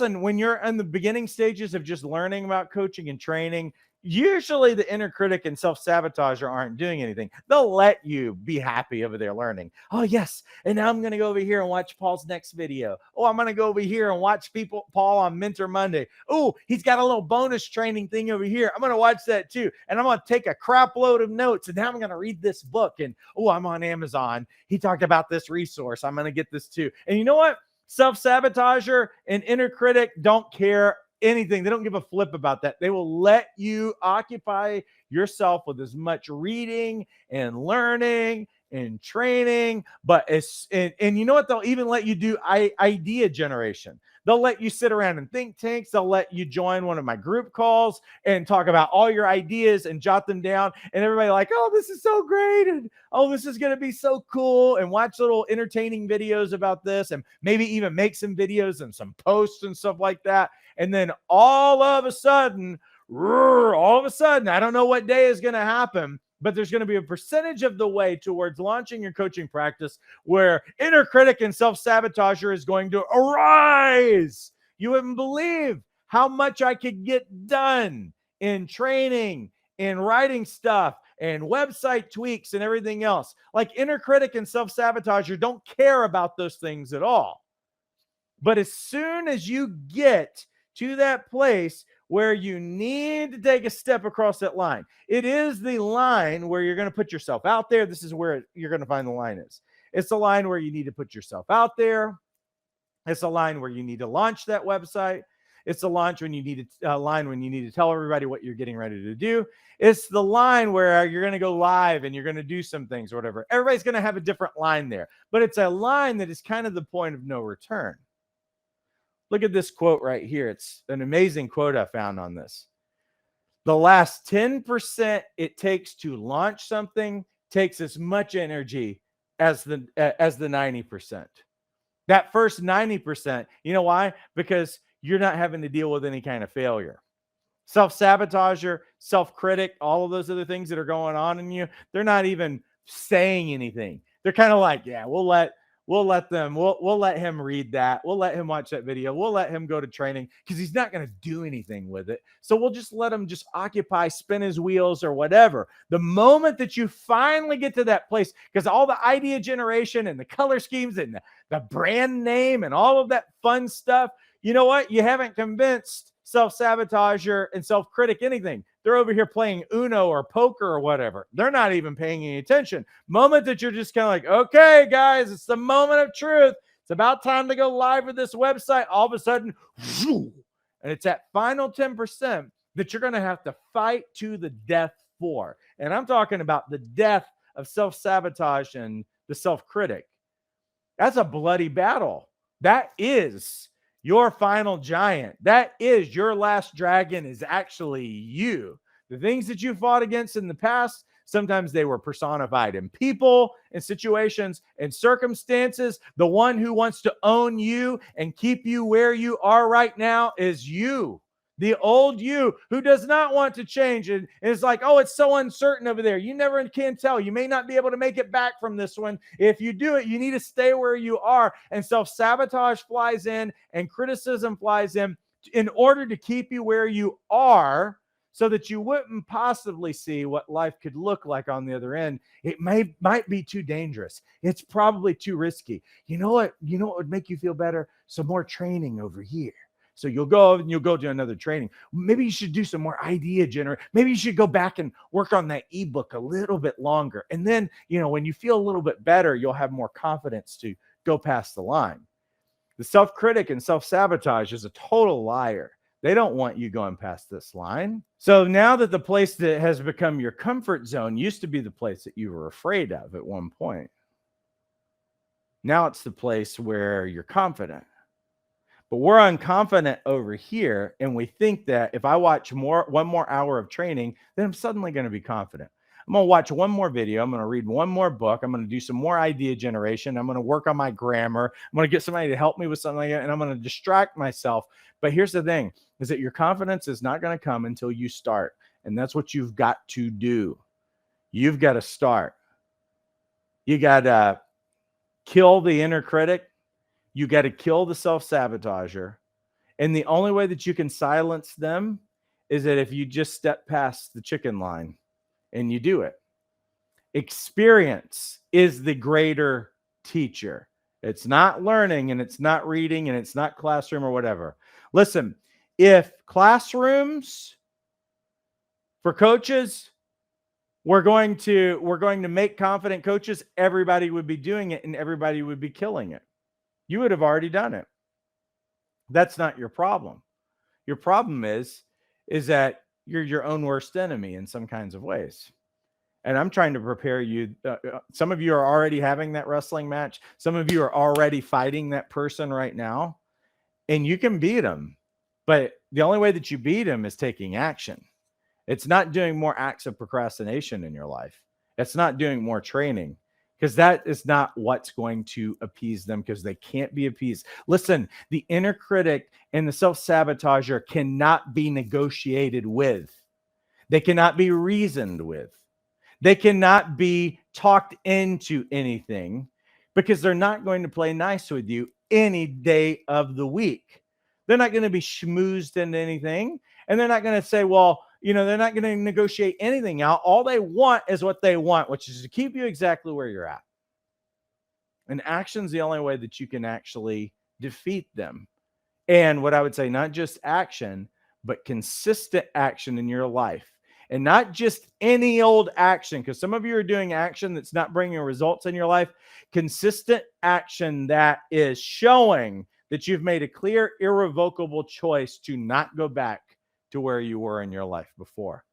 And when you're in the beginning stages of just learning about coaching and training, usually the inner critic and self-sabotager aren't doing anything. They'll let you be happy over there learning. Oh, yes. And now I'm going to go over here and watch Paul's next video. Oh, I'm going to go over here and watch Paul on Mentor Monday. Oh, he's got a little bonus training thing over here. I'm going to watch that too. And I'm going to take a crap load of notes. And now I'm going to read this book. And oh, I'm on Amazon. He talked about this resource. I'm going to get this too. And you know what? Self-sabotager and inner critic don't care anything. They don't give a flip about that. They will let you occupy yourself with as much reading and learning and training, but and you know what? They'll even let you do idea generation. They'll let you sit around in think tanks. They'll let you join one of my group calls and talk about all your ideas and jot them down. And everybody like, oh, this is so great. And oh, this is going to be so cool. And watch little entertaining videos about this and maybe even make some videos and some posts and stuff like that. And then all of a sudden, I don't know what day is going to happen, but there's going to be a percentage of the way towards launching your coaching practice where inner critic and self-sabotager is going to arise. You wouldn't believe how much I could get done in training, in writing stuff, and website tweaks and everything else. Like inner critic and self-sabotager don't care about those things at all. But as soon as you get to that place where you need to take a step across that line, it is the line where you're going to put yourself out there. This is where you're going to find the line is. It's the line where you need to put yourself out there. It's a line where you need to launch that website. It's the line when you need to tell everybody what you're getting ready to do. It's the line where you're going to go live and you're going to do some things or whatever. Everybody's going to have a different line there, but it's a line that is kind of the point of no return. Look at this quote right here. It's an amazing quote I found on this. The last 10% it takes to launch something takes as much energy as the 90%. That first 90%, you know why? Because you're not having to deal with any kind of failure. Self-sabotager, self-critic, all of those other things that are going on in you, they're not even saying anything. They're kind of like, yeah, we'll let him read that. We'll let him watch that video. We'll let him go to training because he's not going to do anything with it. So we'll just let him just occupy, spin his wheels or whatever. The moment that you finally get to that place, because all the idea generation and the color schemes and the brand name and all of that fun stuff, you know what? You haven't convinced self-sabotager and self-critic anything. They're over here playing Uno or poker or whatever. They're not even paying any attention. Moment that you're just kind of like, okay, guys, it's the moment of truth. It's about time to go live with this website. All of a sudden, and it's that final 10% that you're going to have to fight to the death for. And I'm talking about the death of self-sabotage and the self-critic. That's a bloody battle. That is your final giant. That is your last dragon, is actually you. The things that you fought against in the past, sometimes they were personified in people and situations and circumstances. The one who wants to own you and keep you where you are right now is you. The old you who does not want to change and is like, oh, it's so uncertain over there. You never can tell. You may not be able to make it back from this one. If you do it, you need to stay where you are. And self-sabotage flies in and criticism flies in order to keep you where you are so that you wouldn't possibly see what life could look like on the other end. It might be too dangerous. It's probably too risky. You know what would make you feel better? Some more training over here. So you'll go to another training. Maybe you should do some more idea generation. Maybe you should go back and work on that ebook a little bit longer. And then, when you feel a little bit better, you'll have more confidence to go past the line. The self-critic and self-sabotage is a total liar. They don't want you going past this line. So now that the place that has become your comfort zone used to be the place that you were afraid of at one point, now it's the place where you're confident. But we're unconfident over here, and we think that if I watch one more hour of training, then I'm suddenly going to be confident. I'm going to watch one more video. I'm going to read one more book. I'm going to do some more idea generation. I'm going to work on my grammar. I'm going to get somebody to help me with something like that, and I'm going to distract myself. But here's the thing, is that your confidence is not going to come until you start, and that's what you've got to do. You've got to start. You got to kill the inner critic. You got to kill the self-sabotager, And the only way that you can silence them is that if you just step past the chicken line and you do it. Experience is the greater teacher. It's not learning, and it's not reading, and it's not classroom or whatever. Listen, if classrooms for coaches, we're going to make confident coaches, everybody would be doing it and everybody would be killing it. You would have already done it. That's not your problem. Your problem is that you're your own worst enemy in some kinds of ways. And I'm trying to prepare you. Some of you are already having that wrestling match. Some of you are already fighting that person right now, and you can beat them. But the only way that you beat them is taking action. It's not doing more acts of procrastination in your life. It's not doing more training, because that is not what's going to appease them, because they can't be appeased. Listen, the inner critic and the self-sabotager cannot be negotiated with. They cannot be reasoned with. They cannot be talked into anything, because they're not going to play nice with you any day of the week. They're not going to be schmoozed into anything. And they're not going to say, well, they're not going to negotiate anything out. All they want is what they want, which is to keep you exactly where you're at. And action's the only way that you can actually defeat them. And what I would say, not just action, but consistent action in your life. And not just any old action, because some of you are doing action that's not bringing results in your life. Consistent action that is showing that you've made a clear, irrevocable choice to not go back to where you were in your life before.